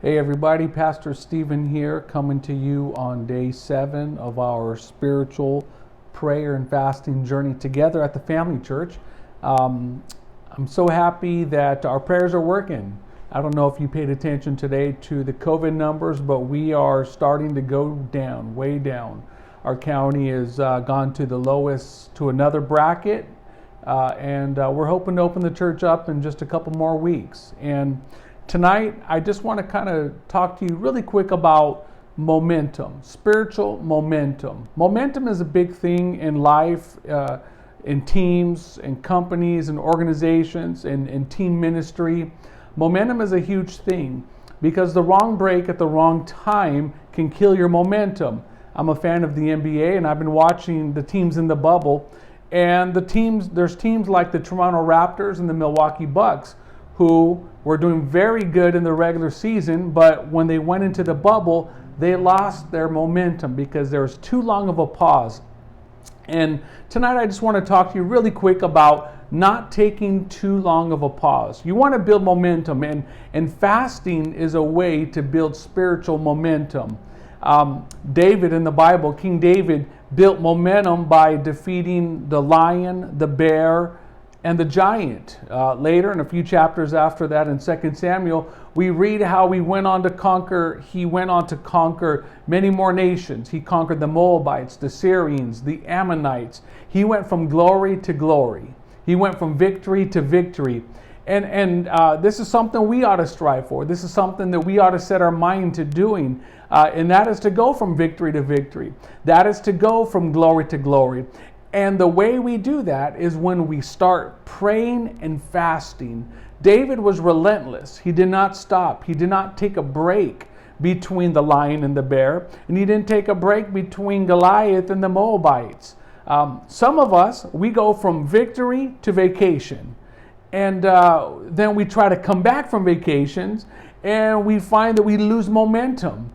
Hey everybody, Pastor Stephen here, coming to you on day 7 of our spiritual prayer and fasting journey together at the Family Church. I'm so happy that our prayers are working. I don't know if you paid attention today to the COVID numbers, but we are starting to go down, way down. Our county has gone to the lowest, to another bracket, and we're hoping to open the church up in just a couple more weeks. And tonight, I just want to kind of talk to you really quick about momentum, spiritual momentum. Momentum is a big thing in life, in teams, in companies, and organizations, in team ministry. Momentum is a huge thing because the wrong break at the wrong time can kill your momentum. I'm a fan of the NBA, and I've been watching the teams in the bubble. And there's teams like the Toronto Raptors and the Milwaukee Bucks who were doing very good in the regular season, but when they went into the bubble, they lost their momentum because there was too long of a pause. And tonight I just want to talk to you really quick about not taking too long of a pause. You want to build momentum, and fasting is a way to build spiritual momentum. David in the Bible, King David, built momentum by defeating the lion, the bear, and the giant. Later, in a few chapters after that in 2 Samuel, we read how he went on to conquer many more nations. He conquered the Moabites, the Syrians, the Ammonites. He went from glory to glory. He went from victory to victory. And this is something we ought to strive for. This is something that we ought to set our mind to doing. And that is to go from victory to victory. That is to go from glory to glory. And the way we do that is when we start praying and fasting. David was relentless. He did not stop. He did not take a break between the lion and the bear. And he didn't take a break between Goliath and the Moabites. Some of us, we go from victory to vacation. And then we try to come back from vacations and we find that we lose momentum.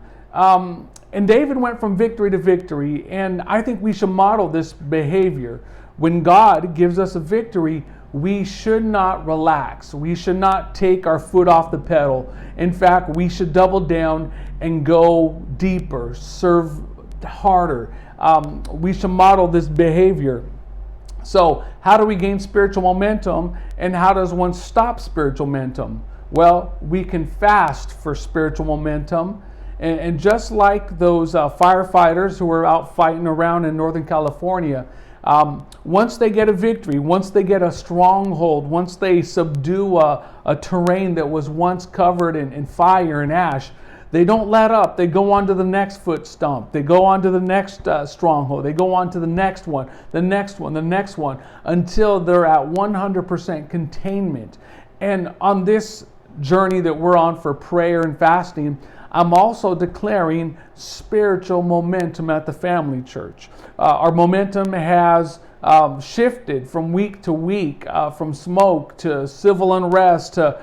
And David went from victory to victory, and I think we should model this behavior. When God gives us a victory, we should not relax. We should not take our foot off the pedal. In fact, we should double down and go deeper, serve harder. We should model this behavior. So, how do we gain spiritual momentum, and how does one stop spiritual momentum? Well, we can fast for spiritual momentum. And just like those firefighters who were out fighting around in Northern California, once they get a victory, once they get a stronghold, once they subdue a terrain that was once covered in fire and ash, they don't let up. They go on to the next foot stump. They go on to the next stronghold. They go on to the next one, the next one, the next one, until they're at 100% containment. And on this journey that we're on for prayer and fasting, I'm also declaring spiritual momentum at the Family Church. Our momentum has shifted from week to week, from smoke to civil unrest to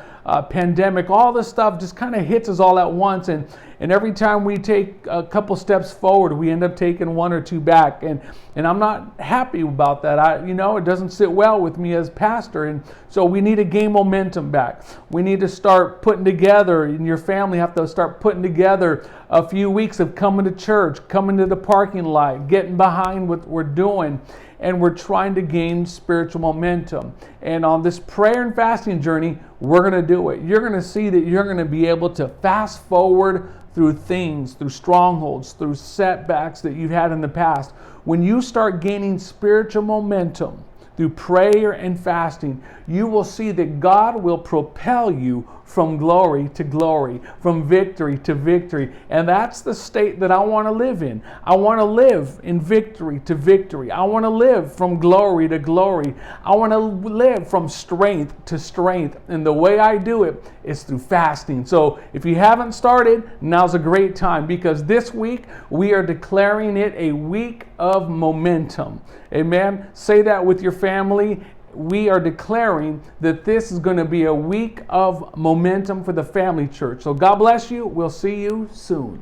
pandemic. All this stuff just kind of hits us all at once, and every time we take a couple steps forward, we end up taking one or two back, and I'm not happy about that. It doesn't sit well with me as pastor, and so we need to gain momentum back. We need to start putting together, and your family have to start putting together a few weeks of coming to church, coming to the parking lot, getting behind what we're doing, and we're trying to gain spiritual momentum. And on this prayer and fasting journey, we're going to do it. You're going to see that you're going to be able to fast forward through things, through strongholds, through setbacks that you've had in the past. When you start gaining spiritual momentum through prayer and fasting, you will see that God will propel you from glory to glory, from victory to victory. And that's the state that I want to live in. I want to live in victory to victory. I want to live from glory to glory. I want to live from strength to strength. And the way I do it is through fasting. So if you haven't started, now's a great time, because this week we are declaring it a week of momentum. Amen. Say that with your family. We are declaring that this is going to be a week of momentum for the Family Church. So God bless you. We'll see you soon.